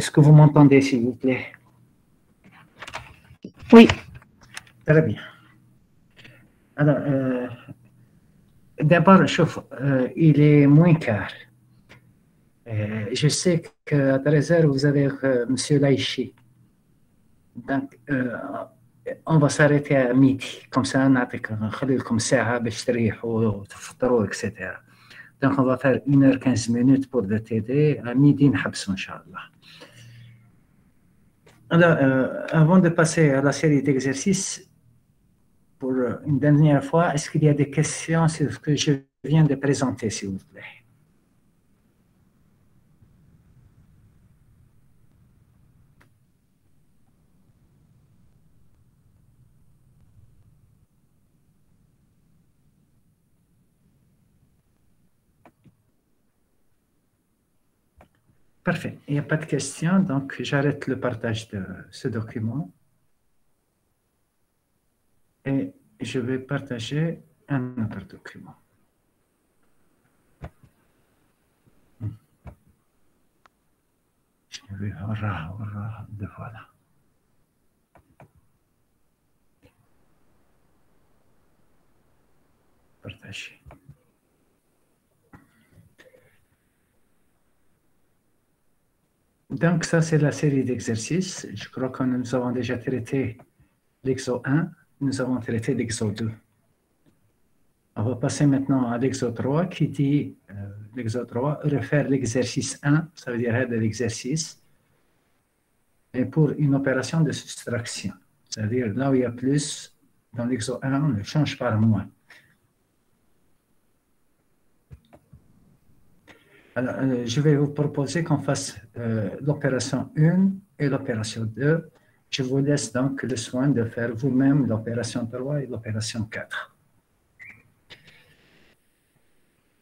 Est-ce que vous m'entendez, s'il vous plaît? Oui. Très bien. Alors, d'abord, il est moins quart. Je sais qu'à 13h, vous avez M. Laïchi. Donc, on va s'arrêter à midi. Comme ça, نخليلكم ساعة باش تريحوا وتفطروا, etc. Donc, on va faire 1h15 pour le TD. À midi, نحبسوا, Inch'Allah. Alors, avant de passer à la série d'exercices, pour une dernière fois, est-ce qu'il y a des questions sur ce que je viens de présenter, s'il vous plaît? Parfait. Il n'y a pas de questions, donc j'arrête le partage de ce document. Et je vais partager un autre document. Je vais voilà. Partager. Donc, ça, c'est la série d'exercices. Je crois que nous avons déjà traité l'exo 1, nous avons traité l'exo 2. On va passer maintenant à l'exo 3 qui dit, l'exo 3, refaire l'exercice 1, ça veut dire de l'exercice, et pour une opération de soustraction. C'est-à-dire là où il y a plus, dans l'exo 1, on le change par moins. Alors, je vais vous proposer qu'on fasse l'opération 1 et l'opération 2. Je vous laisse donc le soin de faire vous-même l'opération 3 et l'opération 4.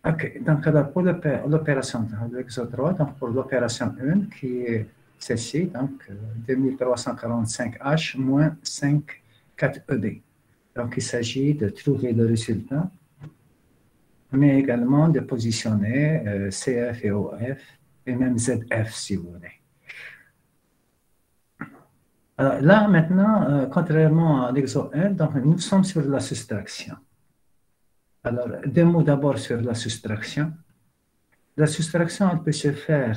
OK, donc alors pour l'opération de l'exo 3, donc pour l'opération 1, qui est celle-ci, donc 2345H moins 5,4ED. Donc il s'agit de trouver le résultat, mais également de positionner CF et OF, et même ZF si vous voulez. Alors là, maintenant, contrairement à l'exo 1, donc, nous sommes sur la soustraction. Alors, deux mots d'abord sur la soustraction. La soustraction, elle peut se faire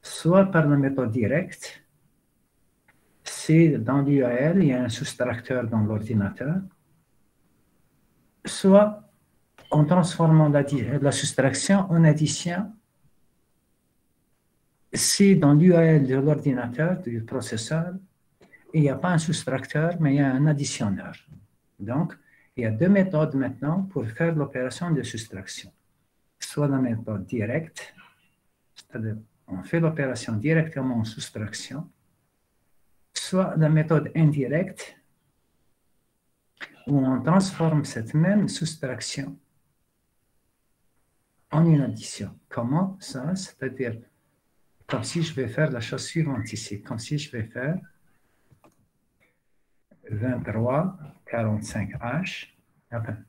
soit par la méthode directe, si dans l'UAL, il y a un soustracteur dans l'ordinateur, soit en transformant la soustraction en addition, si dans l'UAL de l'ordinateur, du processeur, il n'y a pas un soustracteur, mais il y a un additionneur. Donc, il y a deux méthodes maintenant pour faire l'opération de soustraction. Soit la méthode directe, c'est-à-dire on fait l'opération directement en soustraction, soit la méthode indirecte, où on transforme cette même soustraction en une addition. Comment ça? C'est-à-dire, comme si je vais faire la chose suivante ici, comme si je vais faire 23, 45H,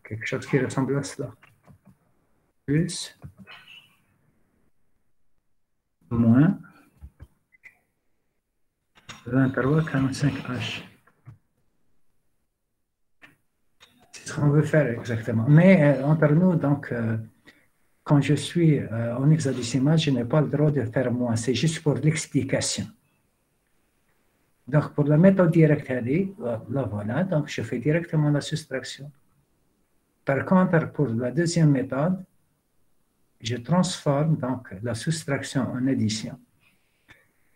quelque chose qui ressemble à cela, plus, moins, 23, 45H. C'est ce qu'on veut faire exactement. Mais entre nous, donc, quand je suis en hexadécimal, je n'ai pas le droit de faire moins. C'est juste pour l'explication. Donc, pour la méthode directe, là voilà, donc je fais directement la soustraction. Par contre, pour la deuxième méthode, je transforme donc la soustraction en addition.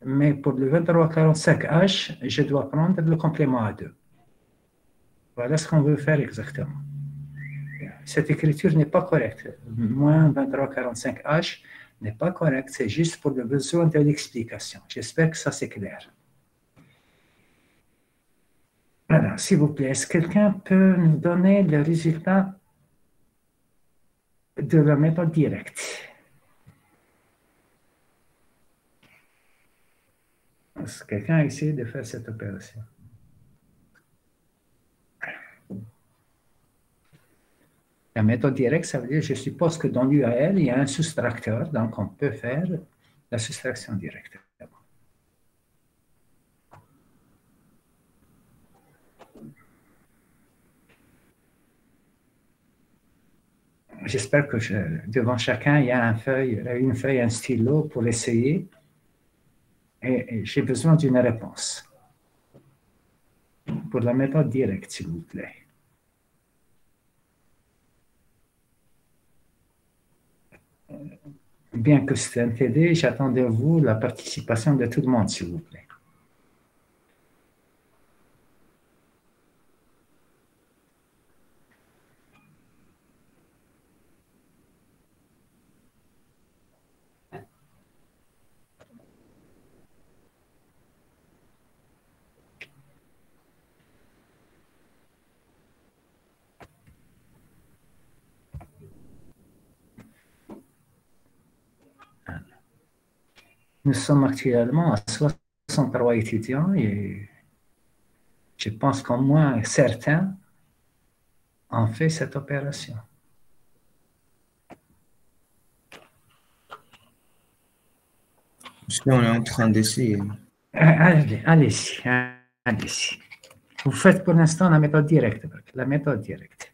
Mais pour le 2345H, je dois prendre le complément à 2. Voilà ce qu'on veut faire exactement. Cette écriture n'est pas correcte. Moins 2345H n'est pas correcte, c'est juste pour le besoin de l'explication. J'espère que ça c'est clair. Alors, s'il vous plaît, est-ce que quelqu'un peut nous donner le résultat de la méthode directe? Est-ce que quelqu'un a essayé de faire cette opération? La méthode directe, ça veut dire, je suppose que dans l'UAL, il y a un soustracteur, donc on peut faire la soustraction directe. J'espère que devant chacun, il y a une feuille, un stylo pour l'essayer. Et j'ai besoin d'une réponse. Pour la méthode directe, s'il vous plaît. Bien que c'est un TD, j'attends de vous la participation de tout le monde, s'il vous plaît. Nous sommes actuellement à 63 étudiants et je pense qu'au moins certains ont fait cette opération. On est en train d'essayer. Allez-y, allez-y. Vous faites pour l'instant la méthode directe. La méthode directe.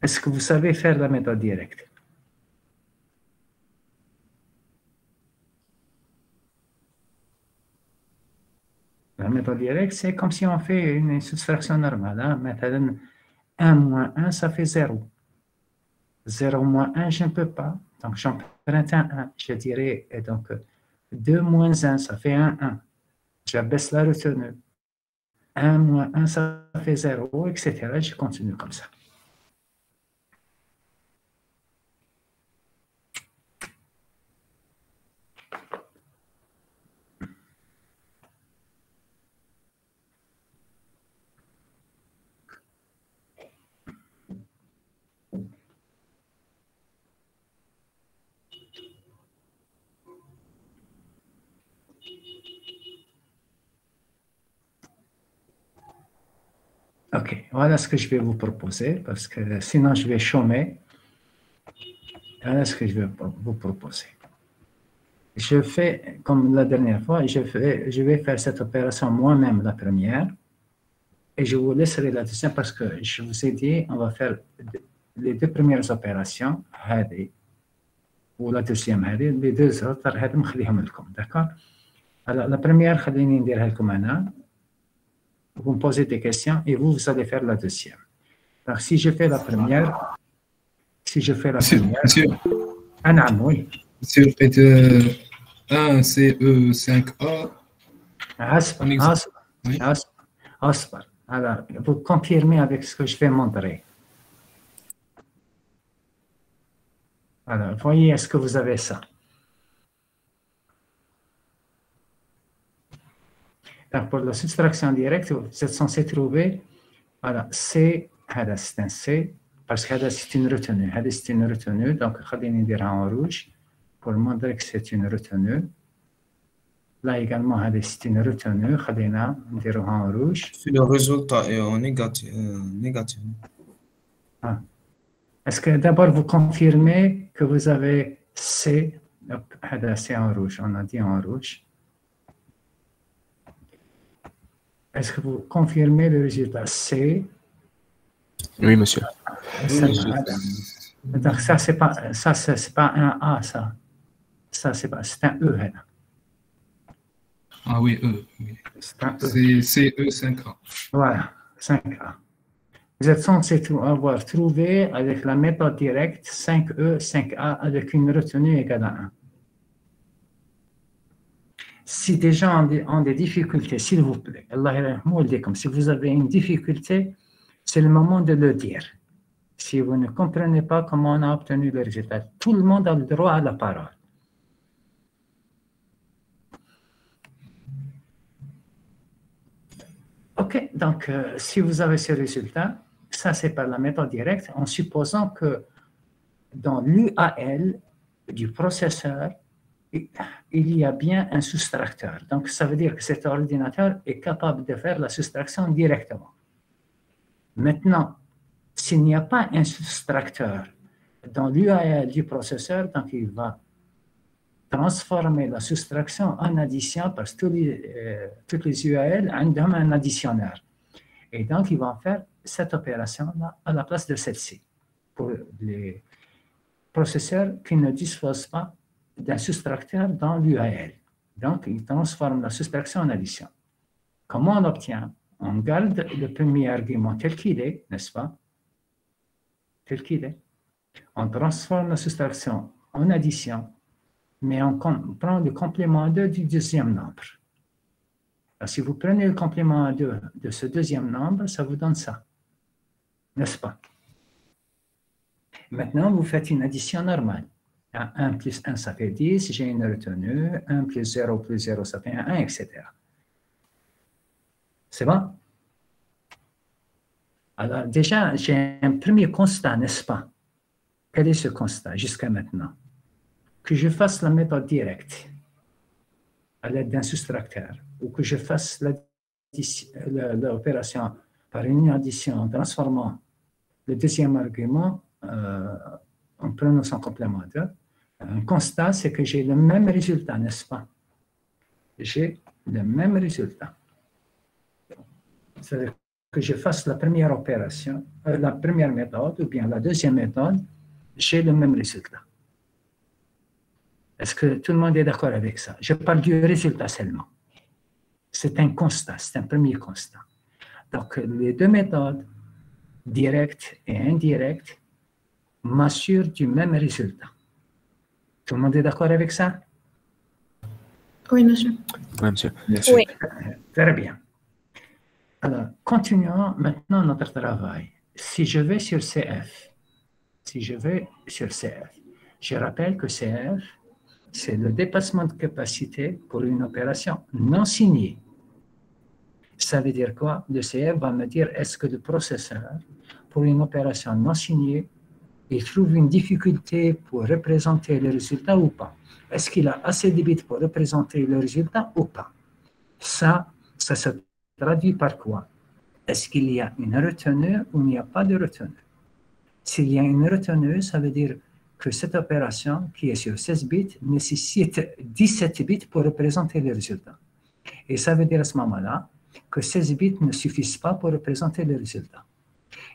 Est-ce que vous savez faire la méthode directe? La méthode directe, c'est comme si on fait une soustraction normale. Hein? Maintenant, 1 moins 1, ça fait 0. 0 moins 1, je ne peux pas. Donc, j'emprunte un 1. Je dirais, et donc, 2 moins 1, ça fait un 1. J'abaisse la retenue. 1 moins 1, ça fait 0, etc. Je continue comme ça. OK, voilà ce que je vais vous proposer, parce que sinon je vais chômer. Voilà ce que je vais vous proposer. Je fais, comme la dernière fois, je vais faire cette opération moi-même la première, et je vous laisserai la deuxième, parce que je vous ai dit, on va faire les 2 premières opérations, ou la deuxième, les 2 autres, d'accord? Alors, la première, vous me posez des questions et vous allez faire la deuxième. Donc, si je fais la première, Monsieur, oui. Monsieur, 1 CE5A. Asper. Alors, vous confirmez avec ce que je vais montrer. Alors, voyez, est-ce que vous avez ça? Donc, pour la soustraction directe, vous êtes censé trouver, voilà, C, c'est un C, parce que c'est une retenue. C'est une retenue, donc, je vais dire en rouge, pour montrer que c'est une retenue. Là également, c'est une retenue, je vais dire en rouge. Si le résultat est en négatif. Ah. Est-ce que d'abord vous confirmez que vous avez C, c'est en rouge, on a dit en rouge. Est-ce que vous confirmez le résultat C? Oui, monsieur. Donc ça, c'est pas un A, ça. Ça, c'est un E. Ah oui, E. Oui. C'est un E. C'est CE5A. Voilà, 5A. Vous êtes censé avoir trouvé avec la méthode directe 5E, 5A avec une retenue égale à 1. Si des gens ont des difficultés, s'il vous plaît, si vous avez une difficulté, c'est le moment de le dire. Si vous ne comprenez pas comment on a obtenu le résultat, tout le monde a le droit à la parole. OK, donc si vous avez ce résultat, ça c'est par la méthode directe, en supposant que dans l'UAL du processeur, il y a bien un soustracteur. Donc, ça veut dire que cet ordinateur est capable de faire la soustraction directement. Maintenant, s'il n'y a pas un soustracteur dans l'UAL du processeur, donc il va transformer la soustraction en addition parce que toutes les UAL ont un additionneur. Et donc, ils vont faire cette opération-là à la place de celle-ci pour les processeurs qui ne disposent pas d'un soustracteur dans l'UAL. Donc, ils transforment la soustraction en addition. Comment on l'obtient? On garde le premier argument tel qu'il est, n'est-ce pas? Tel qu'il est. On transforme la soustraction en addition, mais on prend le complément 2 du deuxième nombre. Alors, si vous prenez le complément 2 de ce deuxième nombre, ça vous donne ça, n'est-ce pas? Maintenant, vous faites une addition normale. 1 plus 1, ça fait 10, j'ai une retenue, 1 plus 0, ça fait 1, etc. C'est bon? Alors, déjà, j'ai un premier constat, n'est-ce pas? Quel est ce constat jusqu'à maintenant? Que je fasse la méthode directe à l'aide d'un soustracteur, ou que je fasse l'opération par une addition en transformant le deuxième argument en prenant son complément 2, un constat, c'est que j'ai le même résultat, n'est-ce pas? J'ai le même résultat. C'est-à-dire que je fasse la première opération, la première méthode, ou bien la deuxième méthode, j'ai le même résultat. Est-ce que tout le monde est d'accord avec ça? Je parle du résultat seulement. C'est un constat, c'est un premier constat. Donc, les deux méthodes, directes et indirectes, m'assurent du même résultat. Tout le monde est d'accord avec ça? Oui, monsieur. Oui, monsieur. Oui. Très bien. Alors, continuons maintenant notre travail. Si je vais sur CF, je rappelle que CF, c'est le dépassement de capacité pour une opération non signée. Ça veut dire quoi? Le CF va me dire est-ce que le processeur, pour une opération non signée, il trouve une difficulté pour représenter le résultat ou pas? Est-ce qu'il a assez de bits pour représenter le résultat ou pas? Ça se traduit par quoi? Est-ce qu'il y a une retenue ou il n'y a pas de retenue? S'il y a une retenue, ça veut dire que cette opération, qui est sur 16 bits, nécessite 17 bits pour représenter le résultat. Et ça veut dire à ce moment-là que 16 bits ne suffisent pas pour représenter le résultat.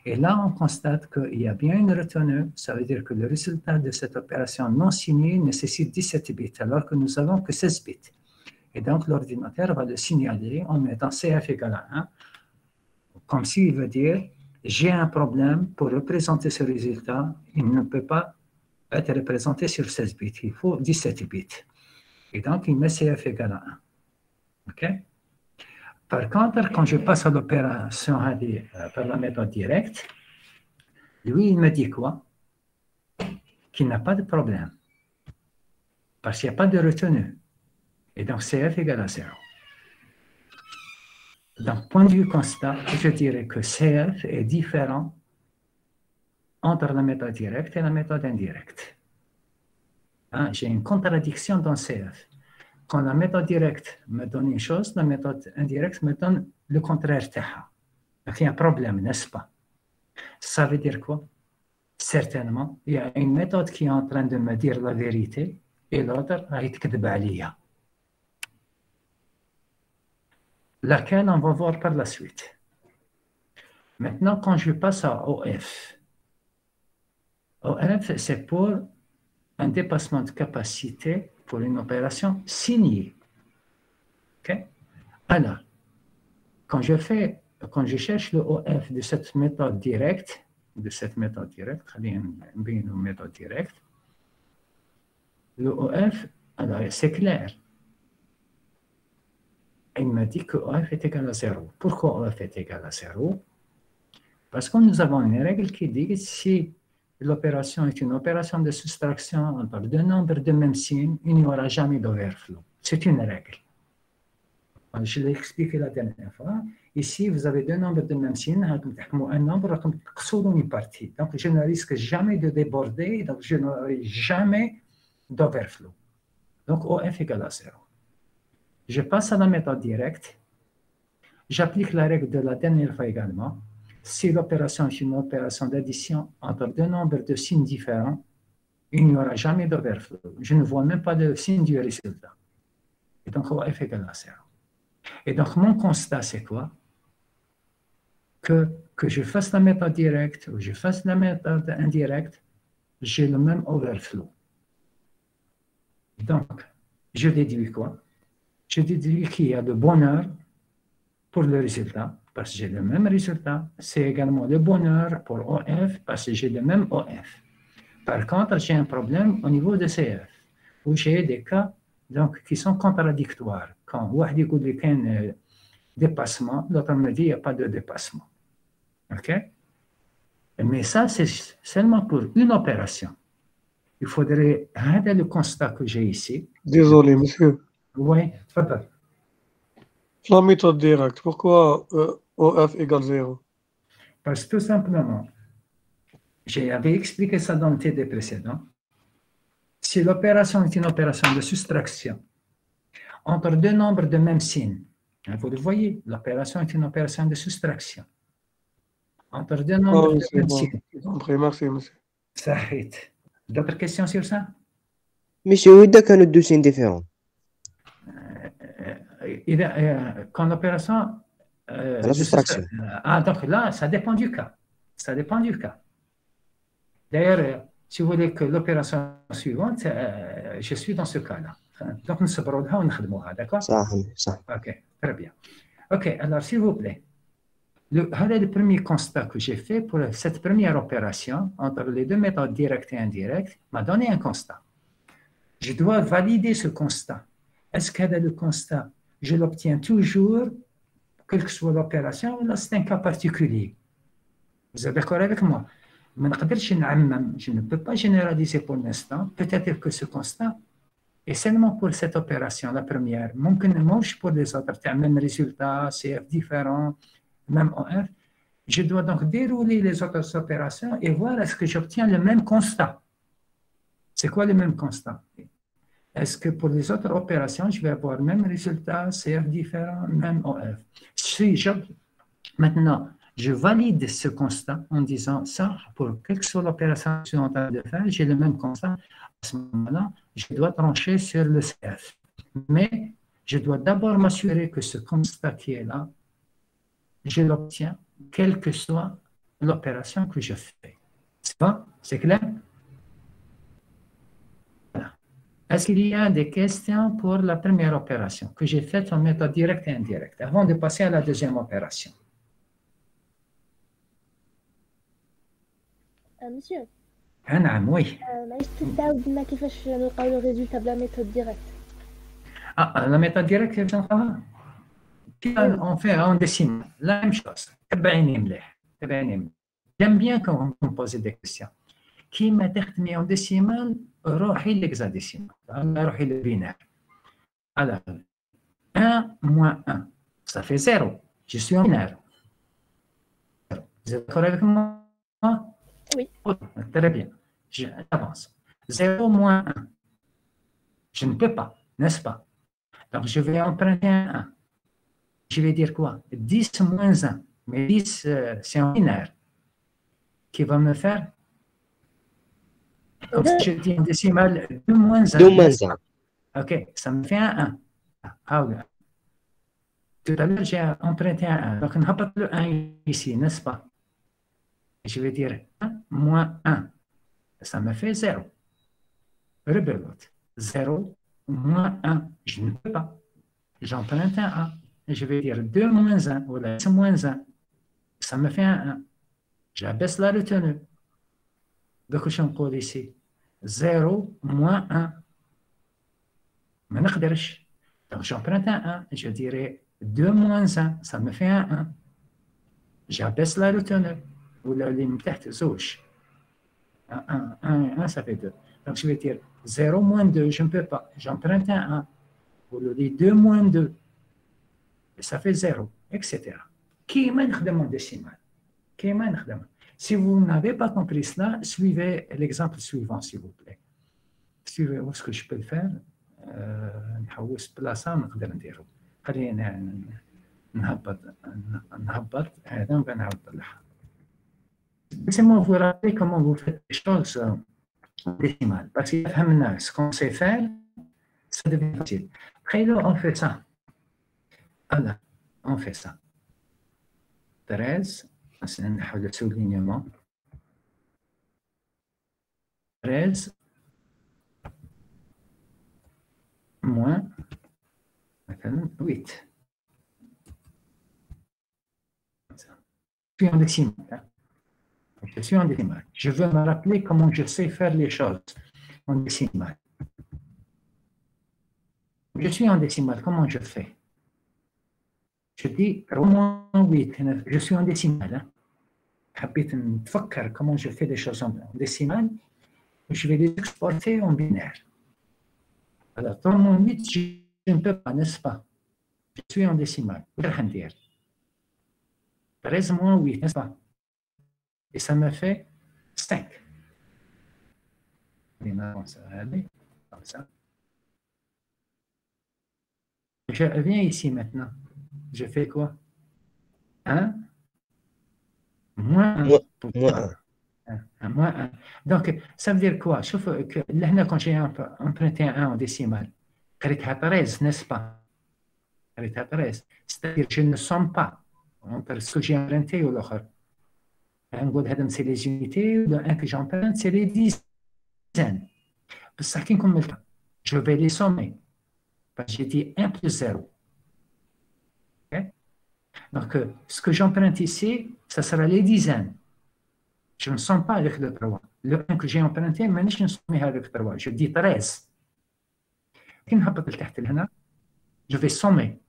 Et là, on constate qu'il y a bien une retenue, ça veut dire que le résultat de cette opération non signée nécessite 17 bits, alors que nous n'avons que 16 bits. Et donc, l'ordinateur va le signaler en mettant CF égale à 1, comme s'il veut dire, j'ai un problème pour représenter ce résultat, il ne peut pas être représenté sur 16 bits, il faut 17 bits. Et donc, il met CF égale à 1. OK? Par contre, quand je passe à l'opération par la méthode directe, lui, il me dit quoi? Qu'il n'a pas de problème. Parce qu'il n'y a pas de retenue. Et donc, CF égale à 0. Donc, point de vue constat, je dirais que CF est différent entre la méthode directe et la méthode indirecte. Hein, j'ai une contradiction dans CF. Quand la méthode directe me donne une chose, la méthode indirecte me donne le contraire. Donc, il y a un problème, n'est-ce pas? Ça veut dire quoi? Certainement, il y a une méthode qui est en train de me dire la vérité et l'autre a été كذب. Laquelle on va voir par la suite. Maintenant, quand je passe à OF, OF, c'est pour un dépassement de capacité pour une opération signée. Okay? Alors, quand je cherche le OF de cette méthode directe, le OF, alors c'est clair. Il me dit que OF est égal à 0. Pourquoi OF est égal à 0? Parce que nous avons une règle qui dit que si l'opération est une opération de soustraction entre deux nombres de même signe, il n'y aura jamais d'overflow. C'est une règle. Je l'ai expliqué la dernière fois. Ici, vous avez deux nombres de même signe, un nombre qui une partie. Donc, je ne risque jamais de déborder, donc je n'aurai jamais d'overflow. Donc, OF égale à 0. Je passe à la méthode directe. J'applique la règle de la dernière fois également. Si l'opération est une opération d'addition entre deux nombres de signes différents, il n'y aura jamais d'overflow. Je ne vois même pas de signe du résultat. Et donc, OF égale à 0. Et donc, mon constat, c'est quoi? que je fasse la méthode directe ou je fasse la méthode indirecte, j'ai le même overflow. Donc, je déduis quoi? Je déduis qu'il y a de bonheur pour le résultat, parce que j'ai le même résultat. C'est également le bonheur pour OF, parce que j'ai le même OF. Par contre, j'ai un problème au niveau de CF, où j'ai des cas donc, qui sont contradictoires. Quand on dit qu'il y a un dépassement, l'autre me dit qu'il n'y a pas de dépassement. OK? Mais ça, c'est seulement pour une opération. Il faudrait regarder le constat que j'ai ici. Désolé, monsieur. Oui, tfadal. La méthode directe, pourquoi OF égale 0? Parce que tout simplement, j'avais expliqué ça dans le TD précédent. Si l'opération est une opération de soustraction entre deux nombres de même signe, vous le voyez, l'opération est une opération de soustraction entre deux nombres de même signe. Merci, monsieur. Ça arrête. D'autres questions sur ça? Monsieur, où est-ce qu'il y a deux signes différents? Quand l'opération... la soustraction. Donc là, ça dépend du cas. Ça dépend du cas. D'ailleurs, si vous voulez que l'opération suivante, je suis dans ce cas-là. Donc, nous sommes là, on a d'accord? Ça. Ok, très bien. Ok, alors s'il vous plaît, le premier constat que j'ai fait pour cette première opération entre les deux méthodes directes et indirectes m'a donné un constat. Je dois valider ce constat. Est-ce que le constat, je l'obtiens toujours, quelle que soit l'opération, ou là c'est un cas particulier? Vous êtes d'accord avec moi? Je ne peux pas généraliser pour l'instant. Peut-être que ce constat est seulement pour cette opération, la première. ممكن ne marche pour les autres. Tu as le même résultat, CF différent, même OF. Je dois donc dérouler les autres opérations et voir est-ce que j'obtiens le même constat. C'est quoi le même constat? Est-ce que pour les autres opérations, je vais avoir le même résultat, CF différent, même OF? Maintenant, je valide ce constat en disant ça, pour quelle que soit l'opération que je suis en train de faire, j'ai le même constat. À ce moment-là, je dois trancher sur le CF. Mais je dois d'abord m'assurer que ce constat qui est là, je l'obtiens, quelle que soit l'opération que je fais. C'est bon? C'est clair? Voilà. Est-ce qu'il y a des questions pour la première opération que j'ai faite en méthode directe et indirecte, avant de passer à la deuxième opération? Monsieur. نعم وي. معليش تعاود لنا كيفاش نلقاو لو ريزولتا بلا ميثود ديريكت. La méthode directe كيفاش نلقاوها؟ On fait en décimal, la même chose. تبعيني مليح. J'aime bien quand on me pose des questions. كيما تخدمي en décimal, روحي l'hexadécimal. روحي le binaire. Alors, 1 moins 1, ça fait 0. Je suis en binaire. Vous êtes d'accord avec moi? Oui. Très bien. J'avance. 0 moins 1. Je ne peux pas, n'est-ce pas? Donc, je vais emprunter un 1. Je vais dire quoi? 10 moins 1. Mais 10, c'est en binaire. Qui va me faire? Donc, si je dis en décimal, 2 moins 1. 2 moins 1. OK, ça me fait un 1. Tout à l'heure, j'ai emprunté un 1. Donc, on n'a le 1 ici, n'est-ce pas? Je vais dire 1 moins 1. Ça me fait 0. Rebelote. 0 moins 1. Je ne peux pas. J'emprunte un 1. Et je vais dire 2 moins 1. Ou 10 moins 1. Ça me fait un 1. J'abaisse la retenue. Donc, je peux ici 0 moins 1. Mais donc, j'emprunte un 1. Je dirais 2 moins 1. Ça me fait un 1. J'abaisse la retenue. ولا اللي من تحت زوج 1 ça fait 2. Donc je vais dire 0 moins 2, je ne peux pas. J'emprunte un 1. Ou le 2 moins 2, ça fait 0, etc. كيما نخدم en décimal. كيما نخدم. Si vous n'avez pas compris cela, suivez l'exemple suivant, s'il vous plaît. Suivez où est-ce que je peux le faire. نحوس بلاصة نقدر نديرو. خلينا نهبط هذا ونبقى نعاود نطلعها. Laissez-moi vous rappeler comment vous faites les choses en décimale. Parce que ce qu'on sait faire, ça devient facile. Après, là, on fait ça. Voilà, on fait ça. 13 نحو le soulignement. 13 moins مثلا 8. Je suis en décimale. Je suis en décimale. Je veux me rappeler comment je sais faire les choses en décimale. Je suis en décimale, comment je fais? Je dis au moins 8. Je suis en décimale. حبيت نتفكر comment je fais des choses en décimale. Je vais les exporter en binaire. Alors, dans mon 8, je ne peux pas, n'est-ce pas? Je suis en décimale. 13 moins 8, n'est-ce pas? Et ça me fait 5. Ça va aller comme ça. Je reviens ici maintenant. Je fais quoi? 1 moins 1. Moins 1. Donc, ça veut dire quoi? Sauf que là, quand j'ai emprunté un 1 en décimale, قريتها 13, n'est-ce pas? قريتها 13. C'est-à-dire je ne somme pas entre ce que j'ai emprunté ou l'autre. C'est les unités, le 1 que j'emprunte, c'est les dizaines. بصح كي نكملها, je vais les sommer. Parce que j'ai dit 1 plus 0. Okay? Donc, ce que j'emprunte ici, ça sera les dizaines. Je ne somme pas avec le 3. Le 1 que j'ai emprunté, mais je ne somme pas avec le 3. Je dis 13. كي نهبط لتحت لهنا, je vais sommer.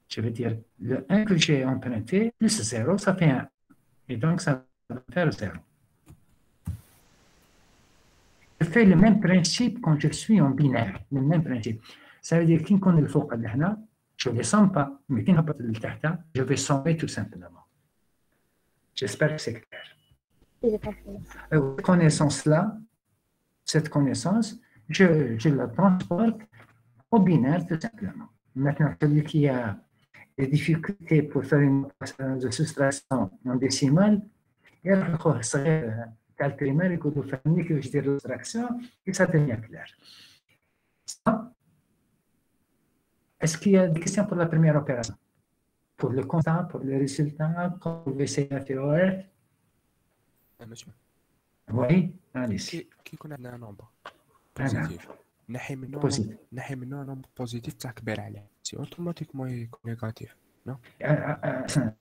Je vais dire le 1 que j'ai emprunté plus 0, ça fait 1. Et donc, ça va faire 0. Je fais le même principe quand je suis en binaire. Le même principe. Ça veut dire qu'on est le faux de là, je ne les somme pas, mais quand je vais sommer tout simplement. J'espère que c'est clair. Cette connaissance-là, cette connaissance, je la transporte au binaire tout simplement. Maintenant, celui qui a des difficultés pour faire une opération de soustraction en décimale, il va calculer primaire, il faut faire une que je dis soustraction et ça devient clair. Est-ce qu'il y a des questions pour la première opération? Pour le constat, pour le résultat, quand vous essayez à faire monsieur. Oui, allez-y. كي يكون عندنا نمبر بوزيتيف نحي منه نمبر بوزيتيف تاع كبير عليه سي اوتوماتيكمون يكون نيجاتيف نو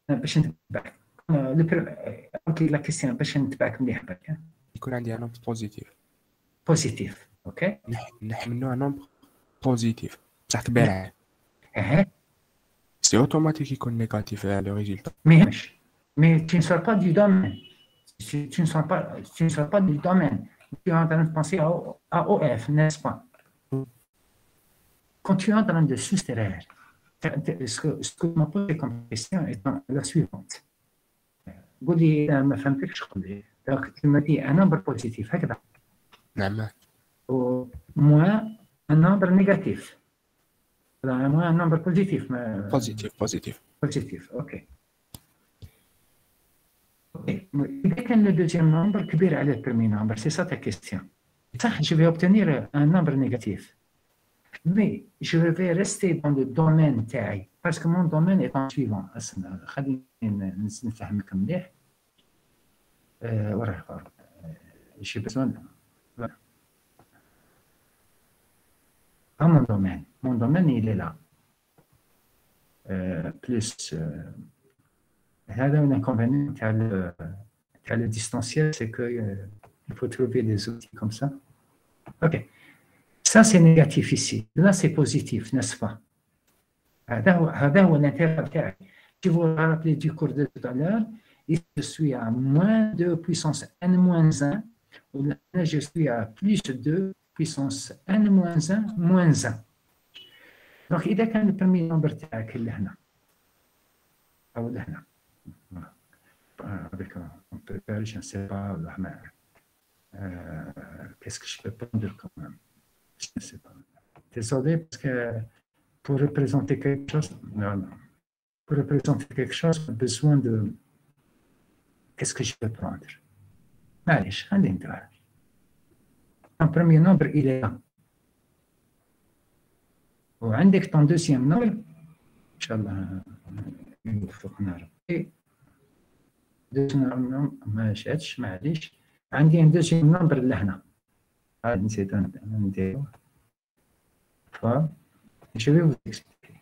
باش نتبعك اوكي لا كيسيون باش نتبعك مليح برك يكون عندي نمبر بوزيتيف اوكي نحي منه نمبر بوزيتيف تاع كبير عليه سي اوتوماتيك يكون نيجاتيف لو ريزولتا mais tu ne sors pas du domaine. Tu ne sors pas du domaine. Tu es en train de penser à OF, n'est-ce pas? Quand tu es en train de soustraire, ce que m'a posé comme question est la suivante. Donc, tu me dis un nombre positif, moins un nombre négatif. Moins un nombre positif. Positif, ok. إذا كان le deuxième nombre كبير على le premier nombre, c'est ça ta question. صح, je vais obtenir un nombre négatif. Mais je vais rester dans le domaine تاعي parce que mon domaine est en suivant. خليني نفهمك مليح. وراه j'ai besoin de mon domaine il est là. Plus هذا l'inconvénient à le distanciel, c'est qu'il faut trouver des outils comme ça. Ok. Ça, c'est négatif ici. Là, c'est positif, n'est-ce pas? هذا هو l'intérêt تاعي. Si vous vous rappelez du cours de tout à l'heure, je suis à moins 2 puissance n moins 1, ou là, je suis à plus 2 puissance n moins 1 moins 1. Donc, إذا كان le premier nombre تاعك اللي هنا أو لهنا avec un peu de je ne sais pas, qu'est-ce que je peux prendre quand même? Je ne sais pas. Désolé, parce que pour représenter quelque chose, pour représenter quelque chose, on a besoin de qu'est-ce que je peux prendre? Allez, je vais aller. Un premier nombre, il est là. وعندك ton deuxième nombre, Inch'Allah, il faut qu'on arrête. دوزيام ما جاتش معليش. عندي ان دوزيام نمبر لهنا، عاد نسيت نديرو. Je vais vous expliquer.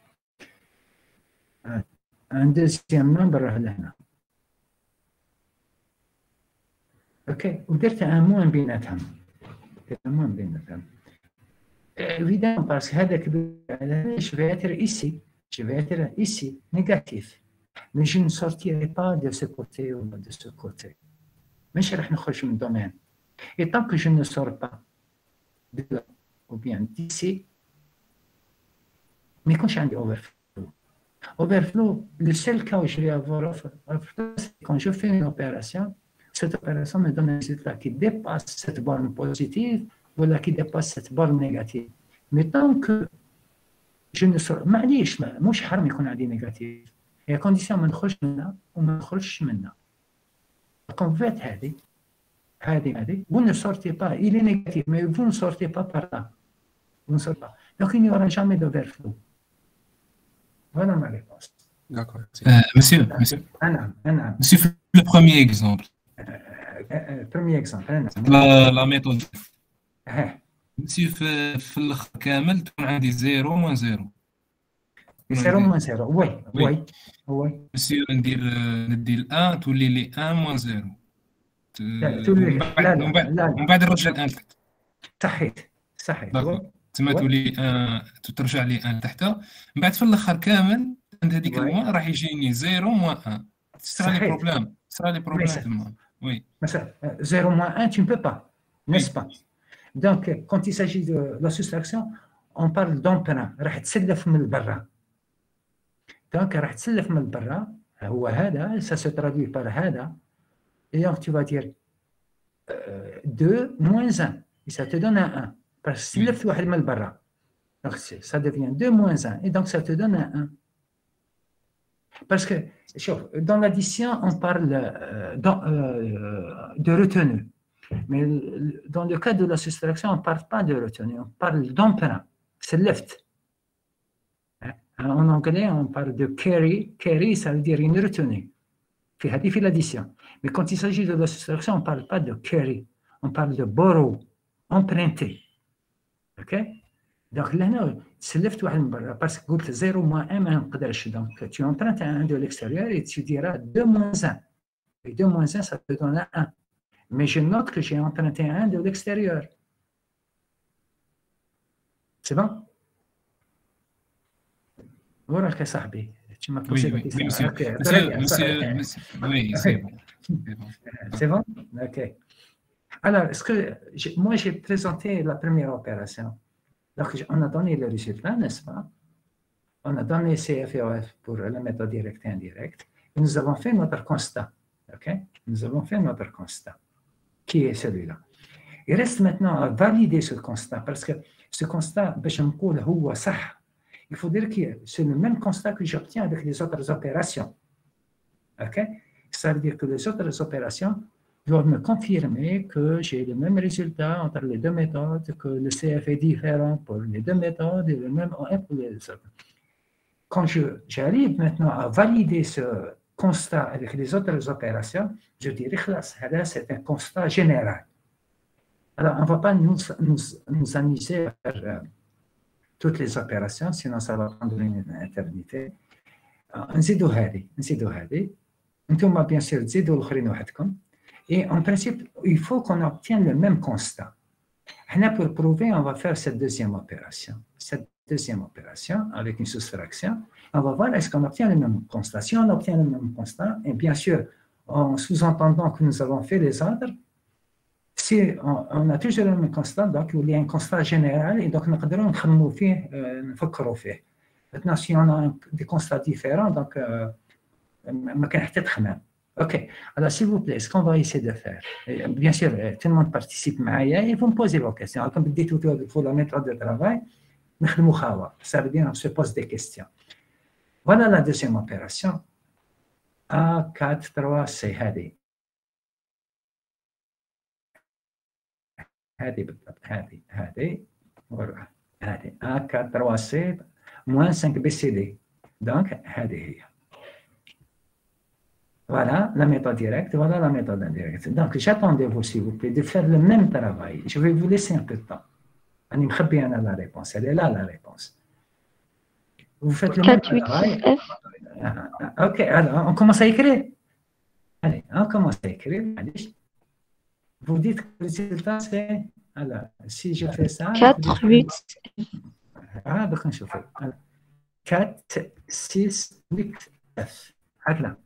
Un deuxième nombre لهنا. اوكي، ودرت ان موان بيناتهم. درت ان موان بيناتهم. évidemment parce que هذاك je vais être ici. Je vais être ici, négatif. Mais je ne sortirai pas de ce côté ou de ce côté. مش راح نخرج من domaine. Et tant que je ne sors pas de là ou bien d'ici, ما يكونش عندي overflow. Overflow, le seul cas où je vais avoir overflow, c'est quand je fais une opération. Cette opération me donne un résultat qui dépasse cette borne positive ou qui dépasse cette borne négative. Mais tant que je ne sors, معليش مش حرام يكون عندي négatif. هي condition ما نخرجش منها وما نخرجش منها. Donc en fait هذه vous ne sortez pas, il est négatif, mais vous ne sortez pas par là. Vous ne sortez pas. Donc il n'y aura jamais d'overflow. Voilà ma réponse. D'accord. Monsieur, monsieur, le premier exemple. Premier exemple. La méthode. Monsieur, في الآخر كامل تكون عندي 0 moins 0. 0 moins 0. Oui. Monsieur, ندير 1 تولي لي 1 moins 0. من بعد نرجع الآن لتحت. صحيح. تما تولي ترجع لي 1 لتحت. من بعد في الآخر كامل عند هذيك الموا راح يجيني 0 moins 1. صرا لي بروبليم تما. Oui. 0 moins 1, tu ne peux pas, n'est-ce pas? Donc, quand il s'agit de la soustraction, on parle d'emprunt. راح تسلف من البرا. Donc, راح تسلف من البرا هو هذا، ça se traduit par هذا. Et donc, tu vas dire 2 moins 1. Et ça te donne un 1. Parce que سلفت واحد من البرا. Donc, ça devient 2 moins 1. Et donc, ça te donne un 1. Parce que, dans l'addition, on parle de retenue. Mais dans le cas de la soustraction, on ne parle pas de retenue, on parle d'emprunt. C'est left. En anglais, on parle de carry. Carry, ça veut dire une retenue. في l'addition. Mais quand il s'agit de la soustraction, on ne parle pas de carry. On parle de borrow, emprunter. OK? Donc là, سلفت واحد من برا parce que قلت 0 moins 1 ما نقدرش. Donc tu empruntes un de l'extérieur et tu diras 2 moins 1. Et 2 moins 1, ça te donne un 1. Mais je note que j'ai emprunté un de l'extérieur. C'est bon? Voilà que ça صاحبي. Tu m'as posé la question. Oui, c'est bon. C'est bon? OK. Alors, moi j'ai présenté la première opération. Donc, on a donné le résultat, n'est-ce pas? On a donné CFEOF pour la méthode directe et indirecte. Et nous avons fait notre constat. OK? Nous avons fait notre constat, qui est celui-là. Il reste maintenant à valider ce constat, parce que ce constat, il faut dire que c'est le même constat que j'obtiens avec les autres opérations. OK? Ça veut dire que les autres opérations doivent me confirmer que j'ai le même résultat entre les deux méthodes, que le CF est différent pour les deux méthodes et le même OM pour les autres. Quand j'arrive maintenant à valider ce constat avec les autres opérations, je dirais que c'est un constat général. Alors, on ne va pas nous amuser à faire toutes les opérations, sinon ça va prendre une éternité. نزيدوا هذه. انتم bien sûr تزيدوا الاخرين وحدكم. Et en principe, il faut qu'on obtienne le même constat. Pour prouver, on va faire cette deuxième opération. Cette deuxième opération avec une soustraction, on va voir est-ce qu'on obtient le même constat. Si on obtient le même constat, et bien sûr, en sous-entendant que nous avons fait les autres, si on a toujours le même constat, donc il y a un constat général, et donc نقدروا نخمموا فيه, نفكروا فيه. Maintenant, si on a des constats différents, donc ما كان حتى تخمم. OK. Alors, s'il vous plaît, ce qu'on va essayer de faire, bien sûr, tout le monde participe معايا, et vous me posez vos questions. Comme بديتوا pour la méthode de travail, نخدموا خاوة. Ça veut dire on se pose des questions. Voilà la deuxième opération. A4, 3C, هذه. هذه. Voilà. هذه. A4, 3C, moins 5BCD. Donc, هذه هي. Voilà la méthode directe, voilà la méthode indirecte. Donc, j'attends de vous, s'il vous plaît, de faire le même travail. Je vais vous laisser un peu de temps. On y bien la réponse. Elle est là, la réponse. Vous faites le même 4, 8, travail. 6, F. OK, alors, on commence à écrire. Allez, on commence à écrire. Allez. Vous dites que le résultat, c'est... Alors, si je fais ça... 4, 8. Ah, donc on chauffe. 4, 6, 8, F. Là.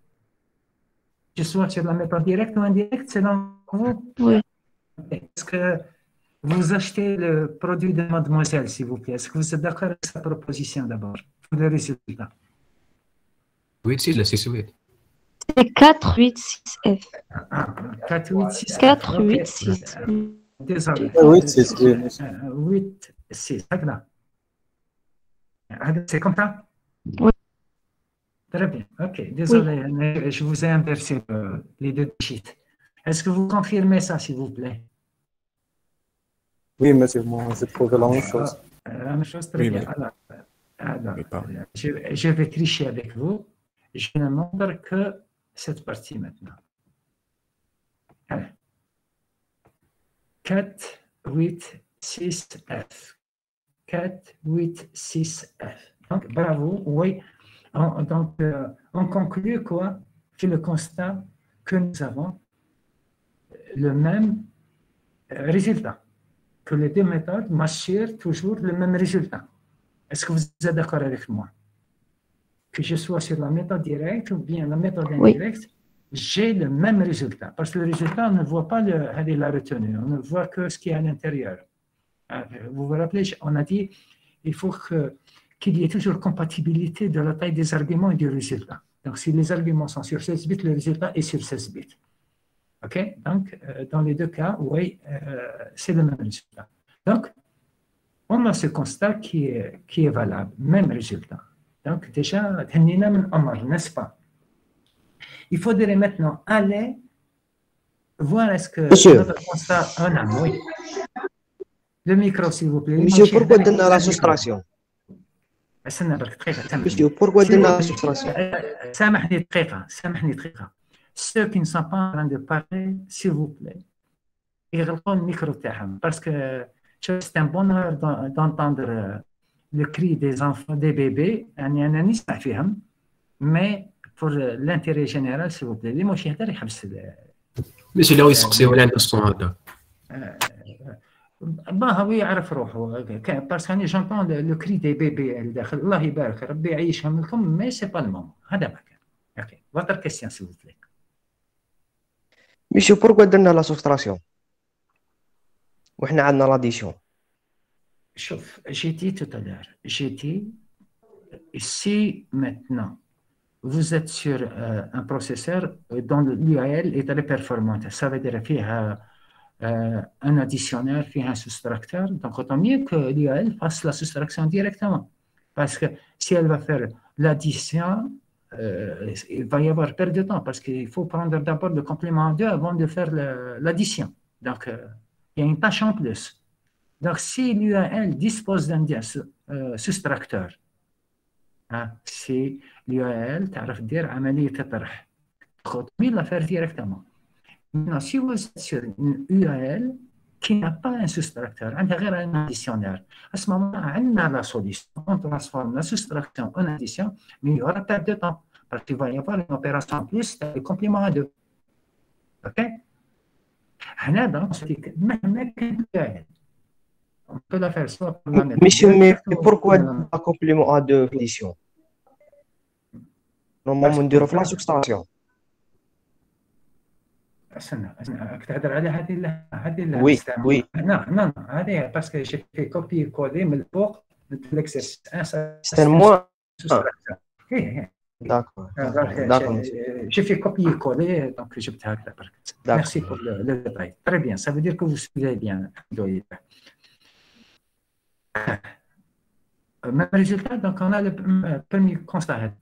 Je suis sur la méthode directe ou indirecte, selon vous? Oui. Est-ce que vous achetez le produit de mademoiselle, s'il vous plaît? Est-ce que vous êtes d'accord avec sa proposition d'abord? Le résultat. Oui, c'est là, c'est oui. C'est 4, 8, 6, F. 4, 8, 6. 4, 8, 6. Désolé. 8, 6, 8, 6. Là. C'est comme ça? Oui. Très bien. OK. Désolé, mais je vous ai inversé les deux sheets. Est-ce que vous confirmez ça, s'il vous plaît? Oui, monsieur, moi, j'ai trouvé la même chose. La même chose, très Oui, bien. Alors, je vais tricher avec vous. Je ne montre que cette partie maintenant. Allez. 4, 8, 6, F. 4, 8, 6, F. Donc, bravo. Oui. Donc, on conclut quoi? C'est le constat que nous avons le même résultat. Que les deux méthodes m'assurent toujours le même résultat. Est-ce que vous êtes d'accord avec moi? Que je sois sur la méthode directe ou bien la méthode indirecte, j'ai le même résultat. Parce que le résultat, on ne voit pas la retenue, on ne voit que ce qui est à l'intérieur. Vous vous rappelez, on a dit il faut qu'il y ait toujours compatibilité de la taille des arguments et du résultat. Donc, si les arguments sont sur 16 bits, le résultat est sur 16 bits. OK? Donc, dans les deux cas, oui, c'est le même résultat. Donc, on a ce constat qui est valable, même résultat. Donc, déjà, n'est-ce pas? Il faudrait maintenant aller voir est-ce que notre constat en a. Oui. Le micro, s'il vous plaît. Monsieur, pourquoi donner la soustraction? Monsieur, pourquoi donner la soustraction? سامحني دقيقة. Ceux qui ne sont pas en train de parler, s'il vous plaît, يغلقوا الميكرو تاعهم parce que c'est un bonheur d'entendre le cri des enfants, des bébés. يعني أنا نسمع فيهم, mais pour l'intérêt général, s'il vous plaît, اللي ماشي يهدر يحبس. ماشي اللي هو يسقسي ولا عنده الصون هذا. هو يعرف روحه باسكو انا جونطون لو كري دي بيبي الداخل. الله يبارك ربي يعيشهم لكم, مي سي با المومون. هذا ما كان. اوكي فوتر كيستيون سي فو بلي. Monsieur, pourquoi donner la soustraction? وحنا عندنا l'addition. شوف, j'ai dit tout à l'heure, j'ai dit si maintenant vous êtes sur un processeur dont l'UAL est très performante, ça veut dire فيها un additionneur, puis un soustracteur. Donc, autant mieux que l'UAL fasse la soustraction directement. Parce que si elle va faire l'addition, il va y avoir perte de temps. Parce qu'il faut prendre d'abord le complément à 2 avant de faire l'addition. Donc, il y a une tâche en plus. Donc, si l'UAL dispose d'un soustracteur, si l'UAL تعرف دير عملية الطرح, autant mieux la faire directement. Maintenant, si vous êtes sur une URL qui n'a pas un soustracteur, un additionnaire, à ce moment-là, on a la solution. On transforme la soustraction en addition, mais il y aura perte de temps, parce qu'il va y avoir une opération en plus, le complément à 2. OK? On peut la faire soit pour la méthode. Monsieur, mais pourquoi un complément à 2 addition? Normalement, on dirait la soustraction. تهضر على هذه وي لا هذه باسكو جي في كوبي كولي من الفوق ليكسيرسيس سي موان داكور جي في كوبي كولي دونك جبتها هكذا برك. ميرسي بور لو ديتاي. تري بيان, ça veut dire que vous suivez bien. Même résultat, donc on a le premier constat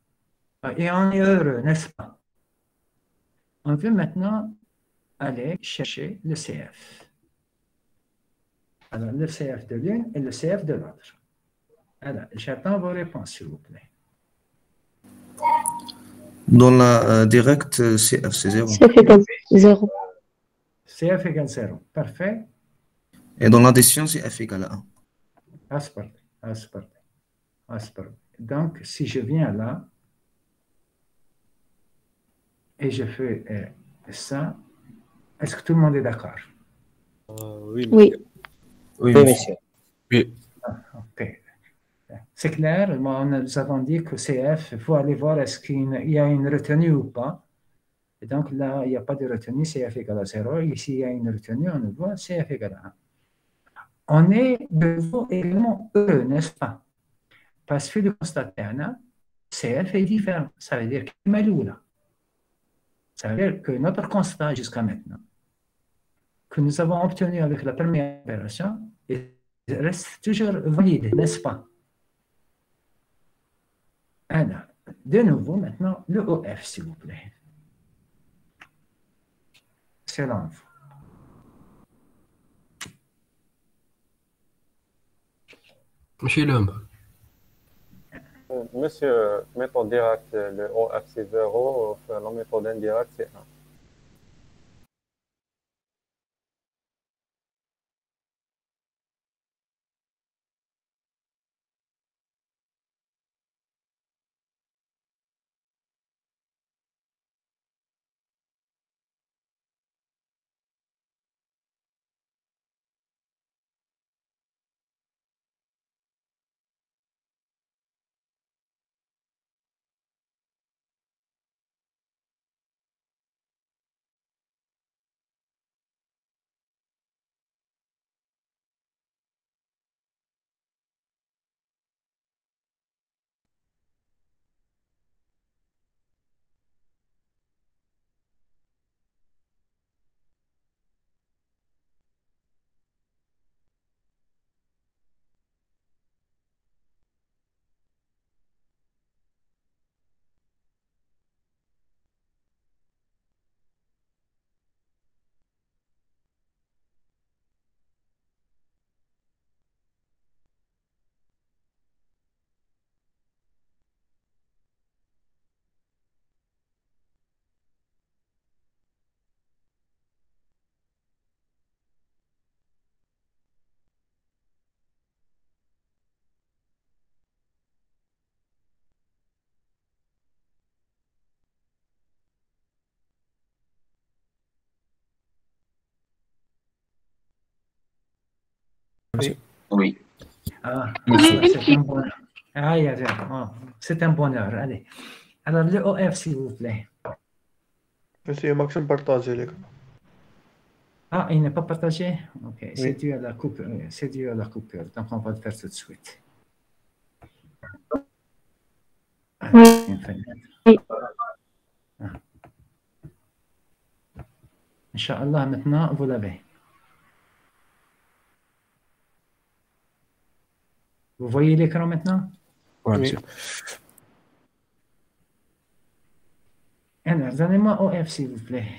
et on est heureux, n'est-ce pas? On veut maintenant aller chercher le CF. Alors, le CF de l'une et le CF de l'autre. Alors, j'attends vos réponses, s'il vous plaît. Dans la directe, CF, c'est 0. CF égale 0. CF égale 0. Parfait. Et dans l'addition, c'est F égale 1. Asparte. Donc, si je viens là, et je fais ça, est-ce que tout le monde est d'accord? Oui. Oui. Oui, monsieur. Oui. Ok. C'est clair, nous avons dit que CF, il faut aller voir est-ce qu'il y a une retenue ou pas. Et donc là, il n'y a pas de retenue, CF égale à 0. Ici, il y a une retenue, on le voit, CF égale à 1. On est de nouveau également heureux, n'est-ce pas? Parce que le constater, CF est différent. Ça veut dire qu'il est là. Ça veut dire que notre constat jusqu'à maintenant, que nous avons obtenu avec la première opération, reste toujours valide, n'est-ce pas? Alors, de nouveau, maintenant, le OF, s'il vous plaît. Selon vous. ماشي لامبا. Monsieur, méthode directe, le OF c'est 0, la méthode indirecte c'est 1. Oui. Ah, c'est un bonheur. Allez. Alors, le OF, s'il vous plaît. Monsieur Maxime, partagez les gars. Ah, il n'est pas partagé? Ok, Oui. c'est dû à la coupure. C'est dû à la coupure. Donc, on va le faire tout de suite. Inch'Allah, maintenant, vous l'avez. Vous voyez l'écran maintenant? Ouais, Oui. monsieur. Alors, donnez-moi OF, s'il vous plaît,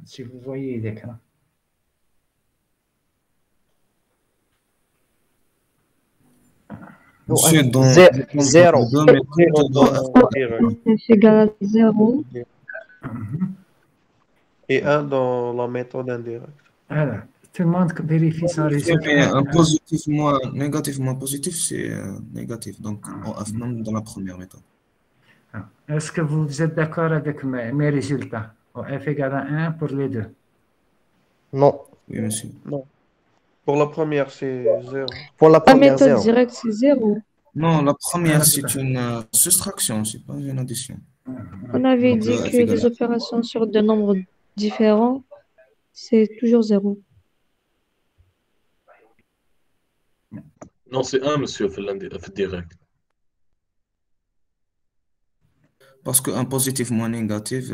si vous voyez l'écran. Monsieur, dans 0. deux méthodes, CF égale 0. Et 1 dans la méthode indirecte. Alors, tout le monde vérifie son mais résultat. un positif moins négatif moins positif, c'est négatif. Donc, même dans la première méthode. Est-ce que vous êtes d'accord avec mes résultats? OF égale à 1 pour les deux. Non. Oui, monsieur. Non. Pour la première, c'est 0. Pour la La première, méthode 0. directe, c'est 0. Non, la première, c'est une soustraction, c'est pas une addition. On avait Donc, dit F que égale des opérations sur deux nombres différents, c'est toujours 0. Non, c'est 1, monsieur, في الديريكت. Parce qu'un positif moins négatif,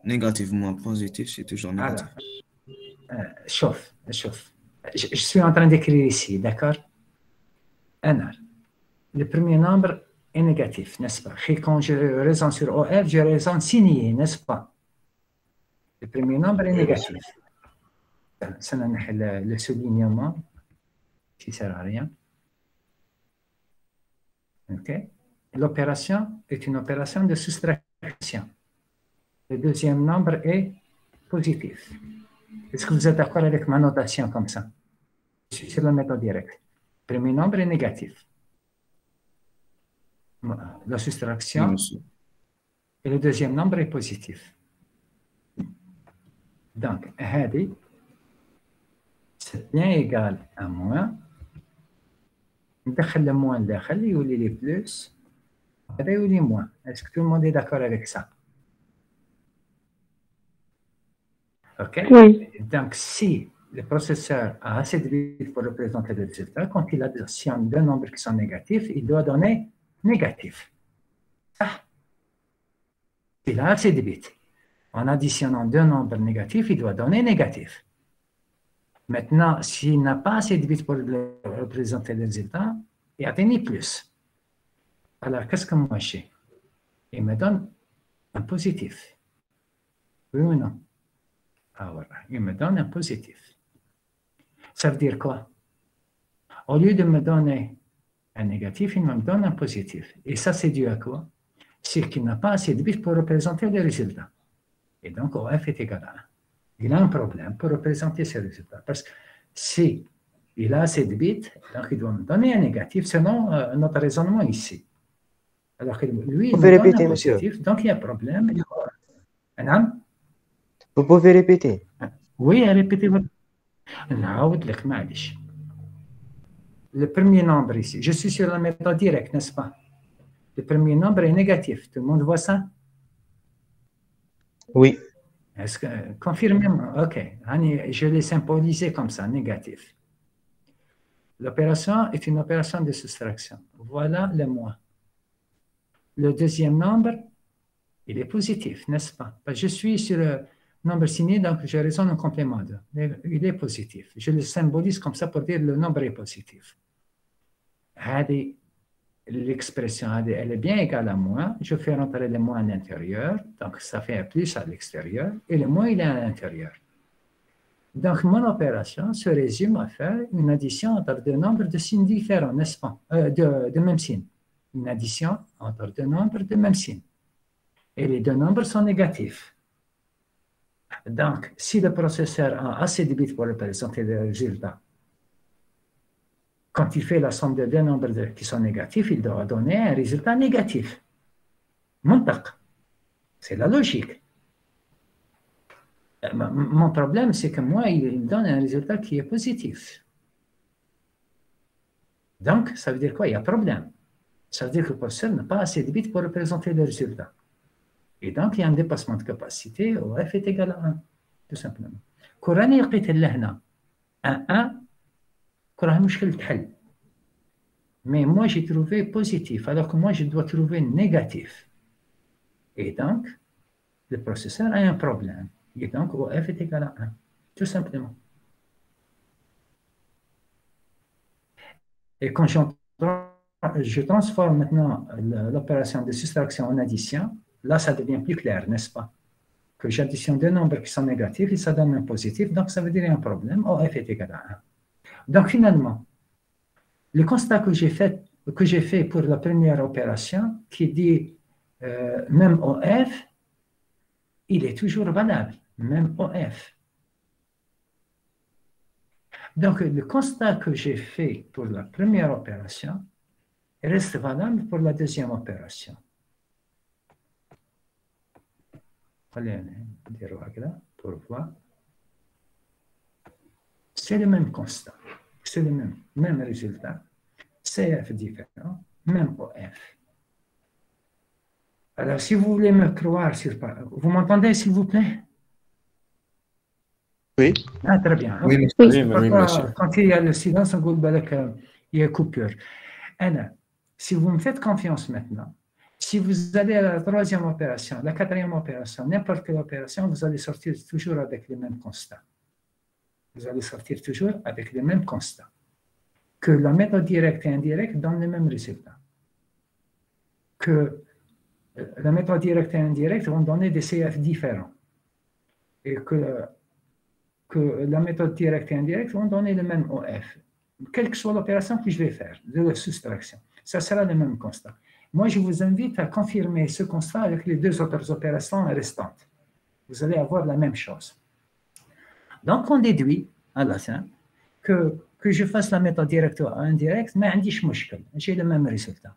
négatif moins positif, c'est toujours négatif. Chauffe. Je suis en train d'écrire ici, d'accord? Alors, le premier nombre est négatif, n'est-ce pas? Et quand je raisonne sur OF, je raisonne signé, n'est-ce pas? Le premier nombre est négatif. Ça n'a le soulignement, qui ne sert à rien. OK? L'opération est une opération de soustraction. Le deuxième nombre est positif. Est-ce que vous êtes d'accord avec ma notation comme ça? Je suis sur la méthode directe. Le premier nombre est négatif. La soustraction. Et le deuxième nombre est positif. Donc, c'est bien égal à moins. ندخل le moins لداخل يولي لي plus. هذا يولي moins. Est-ce que tout le monde est d'accord avec ça? OK? Oui. Donc, si le processeur a assez de bits pour représenter le résultat, quand il additionne deux nombres qui sont négatifs, il doit donner négatif. Ah. Il a assez de bits. En additionnant deux nombres négatifs, il doit donner négatif. Maintenant, s'il n'a pas assez de bits pour représenter le résultat, il atteignit plus. Alors, qu'est-ce que moi j'ai? Il me donne un positif. Oui ou non? Ah voilà, il me donne un positif. Ça veut dire quoi? Au lieu de me donner un négatif, il me donne un positif. Et ça, c'est dû à quoi? C'est qu'il n'a pas assez de bits pour représenter le résultat. Et donc, OF est égal à 1. Il a un problème pour représenter ce résultat. Parce que si il a assez de bits, donc il doit me donner un négatif selon notre raisonnement ici. Alors que lui, il me donne un positif, donc il y a un problème. Vous pouvez répéter? Oui, répétez. Le premier nombre ici, je suis sur la méthode directe, n'est-ce pas? Le premier nombre est négatif. Tout le monde voit ça? Oui. Est-ce que, confirmez-moi. OK. Je l'ai symbolisé comme ça, négatif. L'opération est une opération de soustraction. Voilà le moins. Le deuxième nombre, il est positif, n'est-ce pas? Parce que je suis sur le nombre signé, donc je raisonne en complément de. Il est positif. Je le symbolise comme ça pour dire le nombre est positif. L'expression, elle est bien égale à moins. Je fais rentrer le moins à l'intérieur, donc ça fait un plus à l'extérieur, et le moins, il est à l'intérieur. Donc, mon opération se résume à faire une addition entre deux nombres de signes différents, n'est-ce pas? De même signe. Une addition entre deux nombres de même signe. Et les deux nombres sont négatifs. Donc, si le processeur a assez de bits pour représenter le résultat, quand il fait la somme de deux nombres qui sont négatifs, il doit donner un résultat négatif. Montaq. C'est la logique. Mon problème, c'est que moi, il donne un résultat qui est positif. Donc, ça veut dire quoi? Il y a problème. Ça veut dire que le processeur n'a pas assez de bits pour représenter le résultat. Et donc, il y a un dépassement de capacité, OF est égal à 1, tout simplement. كوراني لقيت لهنا 1 كره مشكل تحل. Mais moi, j'ai trouvé positif, alors que moi, je dois trouver négatif. Et donc, le processeur a un problème. Et donc, OF est égal à 1, tout simplement. Et quand je transforme maintenant l'opération de soustraction en addition, là, ça devient plus clair, n'est-ce pas? Que j'additionne deux nombres qui sont négatifs et ça donne un positif, donc ça veut dire un problème, OF est égal à 1. Donc, finalement, le constat que j'ai fait pour la première opération, qui dit même OF, il est toujours valable, même OF. Donc, le constat que j'ai fait pour la première opération reste valable pour la deuxième opération. Allez, pour voir. C'est le même constat, c'est le même résultat. CF différent, même OF. Alors, si vous voulez me croire, vous m'entendez, s'il vous plaît? Oui. Ah, très bien. Oui, Okay. oui, monsieur. Quand il y a le silence, on dit qu'il y a coupure. Alors, si vous me faites confiance maintenant, si vous allez à la troisième opération, la quatrième opération, n'importe quelle opération, vous allez sortir toujours avec les mêmes constats. Vous allez sortir toujours avec les mêmes constats. Que la méthode directe et indirecte donnent les mêmes résultats. Que la méthode directe et indirecte vont donner des CF différents. Et que la méthode directe et indirecte vont donner le même OF. Quelle que soit l'opération que je vais faire, de la soustraction, ça sera le même constat. Moi, je vous invite à confirmer ce constat avec les deux autres opérations restantes. vous allez avoir la même chose. Donc, on déduit à la fin que je fasse la méthode directe ou indirecte, mais j'ai le même résultat.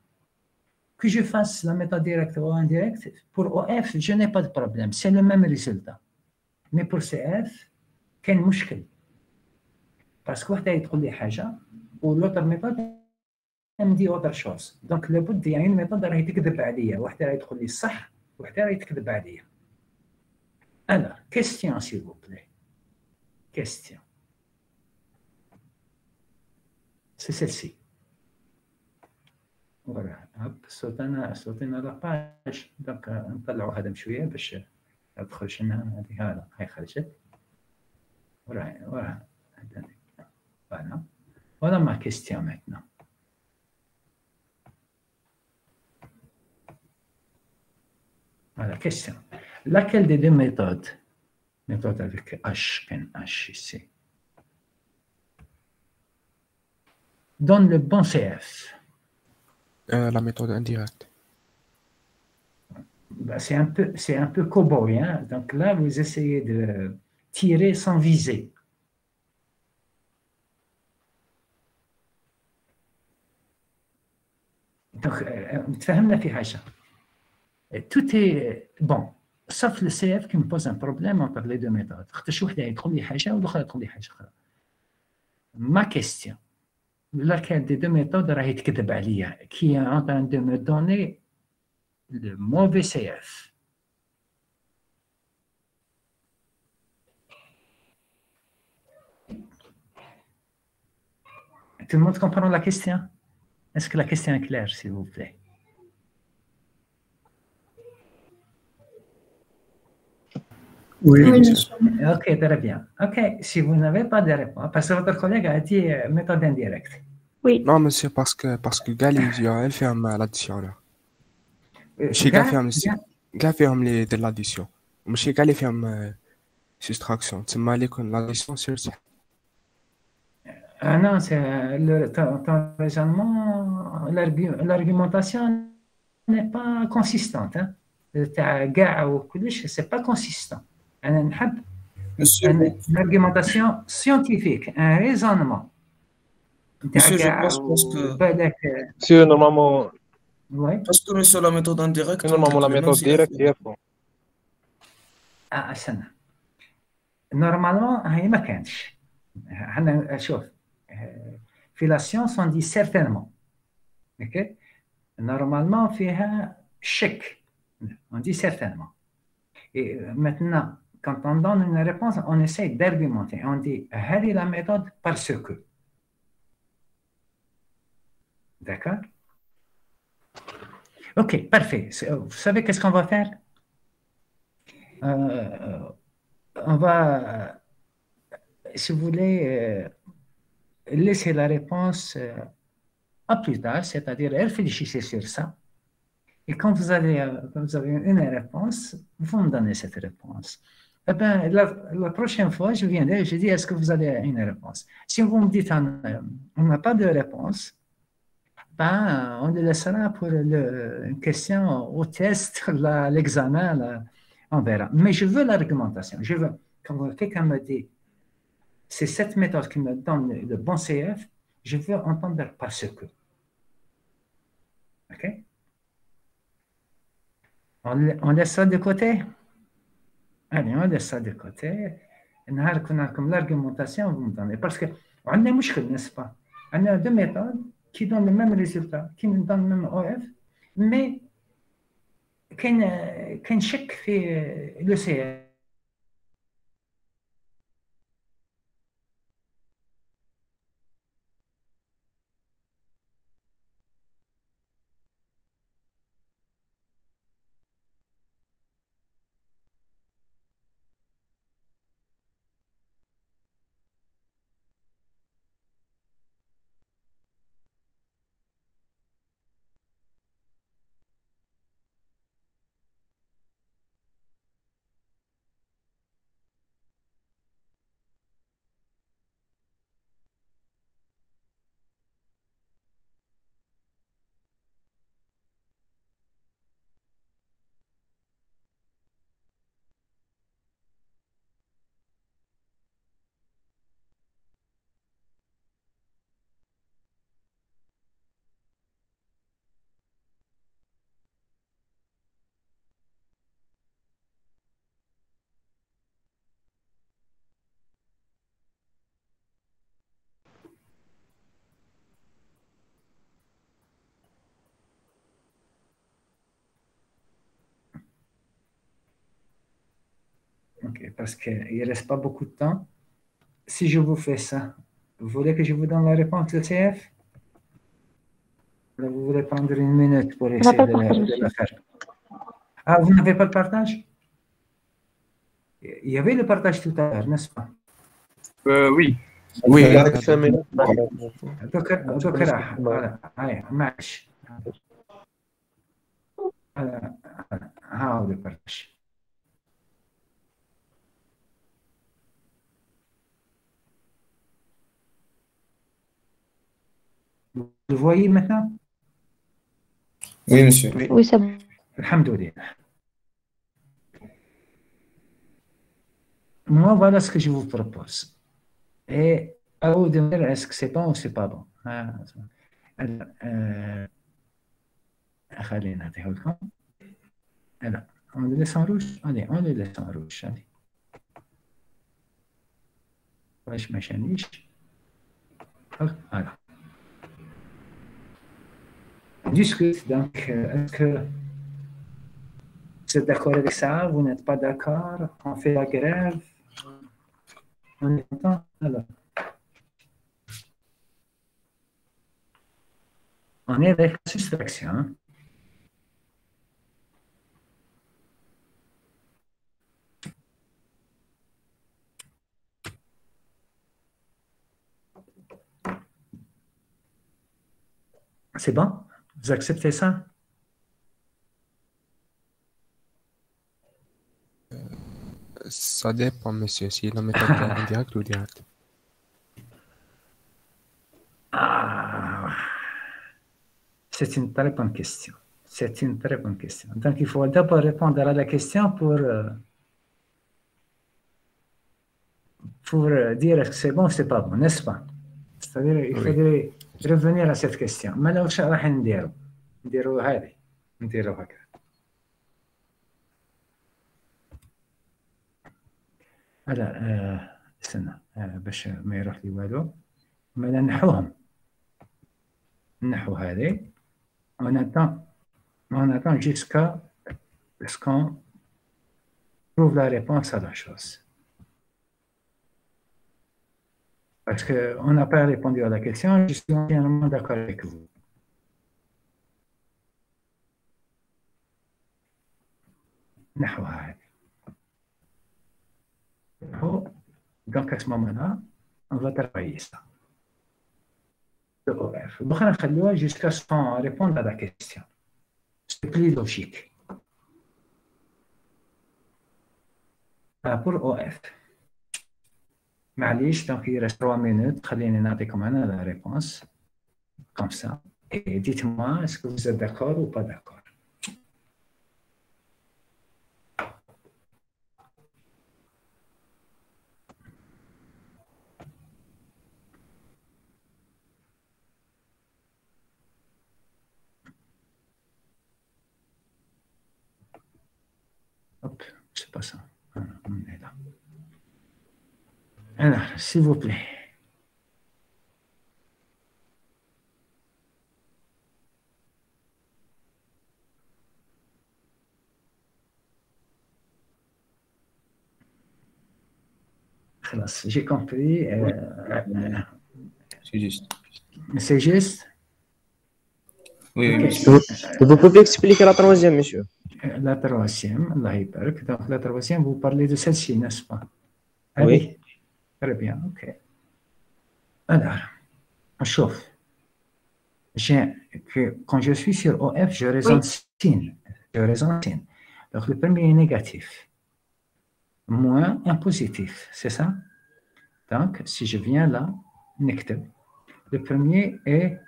Que je fasse la méthode directe ou indirecte, pour OF, je n'ai pas de problème, c'est le même résultat. Mais pour CF, quel مشكل. Parce que واحدة يدخل لي حاجة والautre méthode me dit autre chose. Donc, لابد يعني une méthode راهي تكذب عليا، واحدة راهي تدخل لي الصح، واحدة راهي تكذب عليا. Alors, question s'il vous plaît. Question. C'est celle-ci. Voilà. هب صوتنا لا باج. دونك نطلعوا هذا بشوية باش تخرج لنا هذه هذا هاي خرجت. Voilà. Voilà ma question maintenant. Voilà, question. Laquelle des deux méthodes, méthode avec H ici, donne le bon CF? La méthode indirecte. Bah, c'est un peu cow-boy, hein? Donc là, vous essayez de tirer sans viser. Donc, تفهمنا في حاجة. Tout est bon, sauf le CF qui me pose un problème entre les deux méthodes. خاطرش وحدة يدخل لي حاجة والأخرى يدخل لي حاجة أخرى. Ma question, laquelle des deux méthodes راهي تكذب عليا, qui est en train de me donner le mauvais CF? Tout le monde comprend la question? Est-ce que la question est claire, s'il vous plaît? Oui. Ok, très bien. Ok, si vous n'avez pas de réponse, parce que votre collègue a dit méthode indirecte. Oui. Non, monsieur, parce que Galia, elle fait l'addition là. ماشي كاع فيهم لي دير l'addition. ماشي كاع اللي فيهم soustraction. تسمى اللي يكون l'addition سير صح. Ah non, c'est ton raisonnement, l'argumentation n'est pas consistante. Hein? C'est pas consistant. L'argumentation scientifique, un raisonnement. Monsieur, je pense que... Monsieur, normalement... Oui. Parce que sur la méthode indirecte... Normalement, la méthode directe, il y a pas. استنى. Normalement, هي ما كانش. أنا شوف. في la science, on dit certainement. OK? Normalement, فيها شك. On dit certainement. Et maintenant, quand on donne une réponse, on essaie d'argumenter. On dit, هذه la méthode parce que. D'accord? OK, parfait. Vous savez qu'est-ce qu'on va faire? On va, si vous voulez, laisser la réponse à plus tard, c'est-à-dire réfléchissez sur ça. Et quand vous avez une réponse, vous me donnez cette réponse. Eh bien, la prochaine fois, je viendrai et je dis, est-ce que vous avez une réponse? Si vous me dites, on n'a pas de réponse, ben, on le laissera pour une question au test, l'examen, on verra. Mais je veux l'argumentation. Je veux, quand quelqu'un me dit, c'est cette méthode qui me donne le bon CF, je veux entendre parce que. OK? On laisse ça de côté? Allez, on laisse ça de côté. Comme l'argumentation, vous me donnez. Parce qu'on a un مشكل, n'est-ce pas? On a deux méthodes qui donnent le même résultat, qui nous donnent le même OF, mais كاين شك في le CF. Ok, parce qu'il ne reste pas beaucoup de temps. Si je vous fais ça, vous voulez que je vous donne la réponse de CF? Là, vous voulez prendre une minute pour essayer de la faire. Ah, vous n'avez pas le partage? Il y avait le partage tout à l'heure, n'est-ce pas? Oui. Oui. دوك راح هاي معلش هاو البرتاج. Vous voyez maintenant? Oui, monsieur. Oui, c'est bon. Alhamdoulilah. Moi, voilà ce que je vous propose. Et à vous de me dire est-ce que c'est bon ou c'est pas bon. خلينا نعطيه لكم. Alors, on le laisse en rouge. Allez, on le laisse en rouge. Allez. واش ما شانيش. Voilà. Discute. Donc, est-ce que vous êtes d'accord avec ça? Vous n'êtes pas d'accord? On fait la grève? On est content? Alors. On est avec la soustraction. C'est bon? Vous acceptez ça? Ça dépend, monsieur, si la méthode est indirecte ou directe. Ah, c'est une très bonne question. C'est une très bonne question. Donc, il faut d'abord répondre à la question pour dire est-ce que c'est bon ou c'est pas bon, n'est-ce pas? C'est-à-dire, il faudrait revenir à cette question. Mais là, واش راح نديرو هذه نديرو هكذا. هلا استنى باش ما يروح لي والو. مالا نحوهم نحو هذه. On attend jusqu'à ce qu'on trouve la réponse à la chose. Parce qu'on n'a pas répondu à la question, je suis entièrement d'accord avec vous. نحو هذه. Donc à ce moment-là, on va travailler ça. OF. Donc, on va jusqu'à ce qu'on réponde à la question. C'est plus logique. Pour OF. معليش, donc il reste 3 minutes. خليني نعطيكم أنا la réponse. Comme ça. Et dites-moi, est-ce que vous êtes d'accord ou pas d'accord? Hop, c'est pas ça. On est là. Alors, s'il vous plaît. J'ai compris. C'est juste. C'est juste? Oui, Vous pouvez expliquer la troisième, monsieur? La troisième, Allah يبارك. Donc, la troisième, vous parlez de celle-ci, n'est-ce pas? Oui. Très bien, ok. Alors, chauffe. Quand je suis sur OF, je raisonne signe. Je raisonne signe. Donc, le premier est négatif. Moins un positif, c'est ça? Donc, si je viens là, نكتب. Le premier est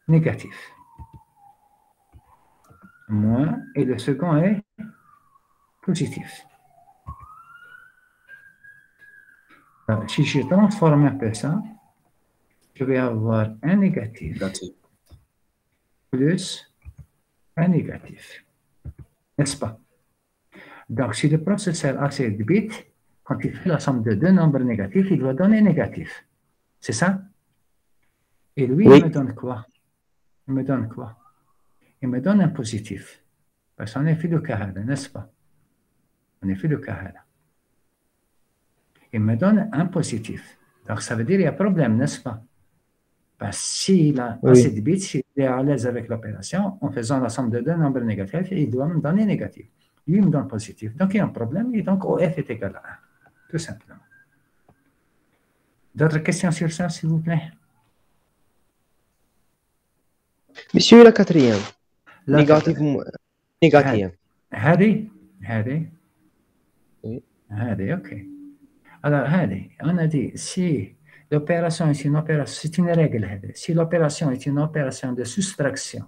négatif. Moins, et le second est positif. Alors, si je transforme un peu ça, je vais avoir un négatif plus un négatif. N'est-ce pas? Donc, si le processeur a cette bit, quand il fait la somme de deux nombres négatifs, il doit donner négatif. C'est ça? Et lui, il me donne quoi? Il me donne quoi? Il me donne un positif. Parce qu'on est fait de Kahada, n'est-ce pas? On est fait de Kahada. il me donne un positif. Donc, ça veut dire qu'il y a problème, n'est-ce pas? Parce que s'il a assez de bits, s'il est à l'aise avec l'opération, en faisant la somme de deux nombres négatifs, il doit me donner négatif. Lui me donne positif. Donc, il y a un problème, et donc OF est égal à 1, tout simplement. D'autres questions sur ça, s'il vous plaît? Monsieur, la quatrième. Négatif. Négatif. هذه Oui. ok. Alors, on a dit, si l'opération est une opération, c'est une règle, si l'opération est une opération de soustraction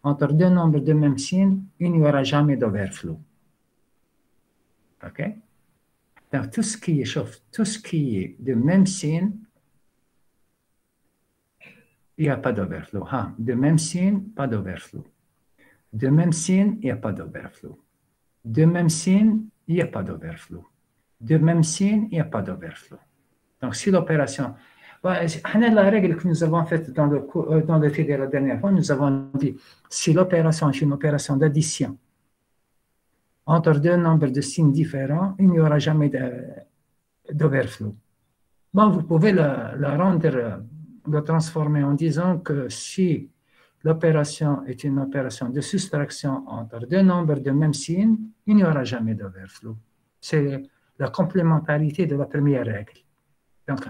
entre deux nombres de même signe, il n'y aura jamais d'overflow. Ok? Donc, tout ce qui est de même signe, il n'y a pas d'overflow. De même signe, pas d'overflow. De même signe, il n'y a pas d'overflow. De même signe, il n'y a pas d'overflow. De même signe, il n'y a pas d'overflow. Donc, si l'opération... La règle que nous avons faite dans le fait de la dernière fois, nous avons dit, si l'opération est une opération d'addition entre deux nombres de signes différents, il n'y aura jamais d'overflow. Bon, vous pouvez le transformer en disant que si l'opération est une opération de soustraction entre deux nombres de même signe, il n'y aura jamais d'overflow. C'est la complémentarité de la première règle. Donc,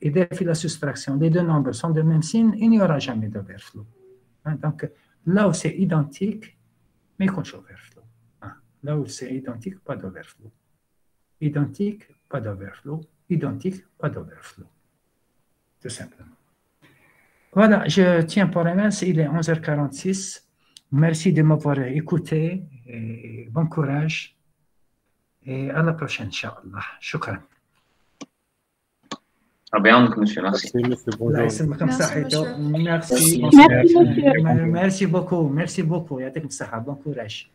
et depuis la soustraction, les deux nombres sont de même signe, il n'y aura jamais d'overflow. Donc, là où c'est identique, mais qu'on overflow. Là où c'est identique, pas d'overflow. Identique, pas d'overflow. Identique, pas d'overflow. Tout simplement. Voilà, je tiens pour remercier, il est 11h46. Merci de m'avoir écouté et bon courage. Et à la prochaine, Inch'Allah. Shukran. Monsieur, merci. Merci beaucoup. Merci beaucoup. Bon courage.